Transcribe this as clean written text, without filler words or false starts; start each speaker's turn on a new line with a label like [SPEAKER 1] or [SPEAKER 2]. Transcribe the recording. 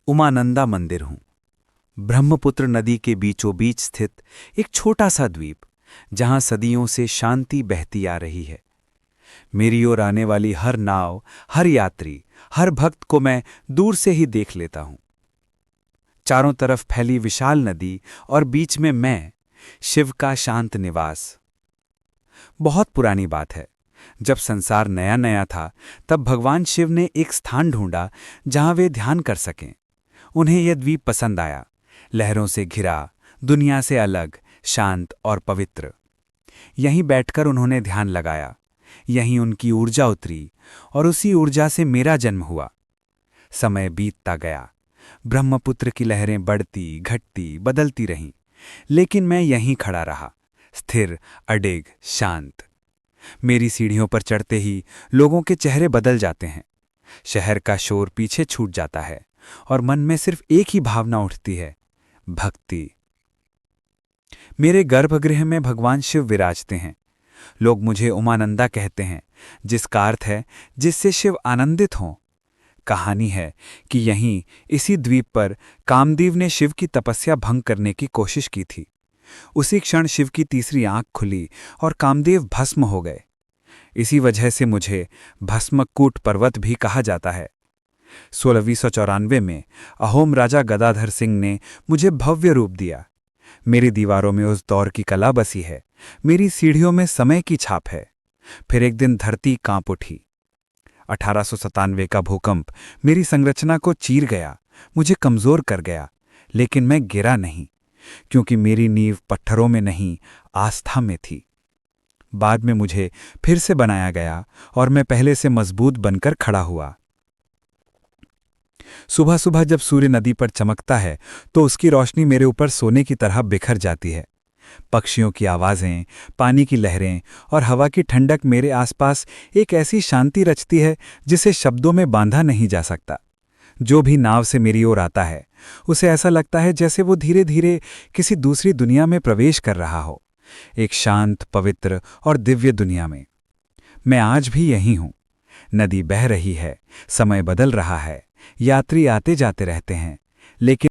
[SPEAKER 1] उमानंदा मंदिर हूं। ब्रह्मपुत्र नदी के बीचों बीच स्थित एक छोटा सा द्वीप, जहां सदियों से शांति बहती आ रही है। मेरी ओर आने वाली हर नाव, हर यात्री, हर भक्त को मैं दूर से ही देख लेता हूं। चारों तरफ फैली विशाल नदी और बीच में मैं, शिव का शांत निवास। बहुत पुरानी बात है। जब संसार नया नया था, तब भगवान शिव ने एक स्थान ढूंढा जहां वे ध्यान कर सकें। उन्हें यह द्वीप पसंद आया, लहरों से घिरा, दुनिया से अलग, शांत और पवित्र। यहीं बैठकर उन्होंने ध्यान लगाया, यहीं उनकी ऊर्जा उतरी और उसी ऊर्जा से मेरा जन्म हुआ। समय बीतता गया, ब्रह्मपुत्र की लहरें बढ़ती, घटती, बदलती रहीं, लेकिन मैं यहीं खड़ा रहा, स्थिर, अडिग, शांत। मेरी सीढ़ियों पर चढ़ते ही लोगों के चेहरे बदल जाते हैं। शहर का शोर पीछे छूट जाता है और मन में सिर्फ एक ही भावना उठती है, भक्ति। मेरे गर्भगृह में भगवान शिव विराजते हैं। लोग मुझे उमानंदा कहते हैं, जिसका अर्थ है जिससे शिव आनंदित हों। कहानी है कि यहीं, इसी द्वीप पर कामदेव ने शिव की तपस्या भंग करने की कोशिश की थी। उसी क्षण शिव की तीसरी आंख खुली और कामदेव भस्म हो गए। इसी वजह से मुझे भस्मकूट पर्वत भी कहा जाता है। 1694 में अहोम राजा गदाधर सिंह ने मुझे भव्य रूप दिया। मेरी दीवारों में उस दौर की कला बसी है, मेरी सीढ़ियों में समय की छाप है। फिर एक दिन धरती कांप उठी। 1897 का भूकंप मेरी संरचना को चीर गया, मुझे कमजोर कर गया, लेकिन मैं गिरा नहीं, क्योंकि मेरी नींव पत्थरों में नहीं, आस्था में थी। बाद में मुझे फिर से बनाया गया और मैं पहले से मजबूत बनकर खड़ा हुआ। सुबह सुबह जब सूर्य नदी पर चमकता है, तो उसकी रोशनी मेरे ऊपर सोने की तरह बिखर जाती है। पक्षियों की आवाजें, पानी की लहरें और हवा की ठंडक मेरे आसपास एक ऐसी शांति रचती है जिसे शब्दों में बांधा नहीं जा सकता। जो भी नाव से मेरी ओर आता है, उसे ऐसा लगता है जैसे वो धीरे धीरे किसी दूसरी दुनिया में प्रवेश कर रहा हो, एक शांत, पवित्र और दिव्य दुनिया में। मैं आज भी यहीं हूं। नदी बह रही है, समय बदल रहा है, यात्री आते जाते रहते हैं, लेकिन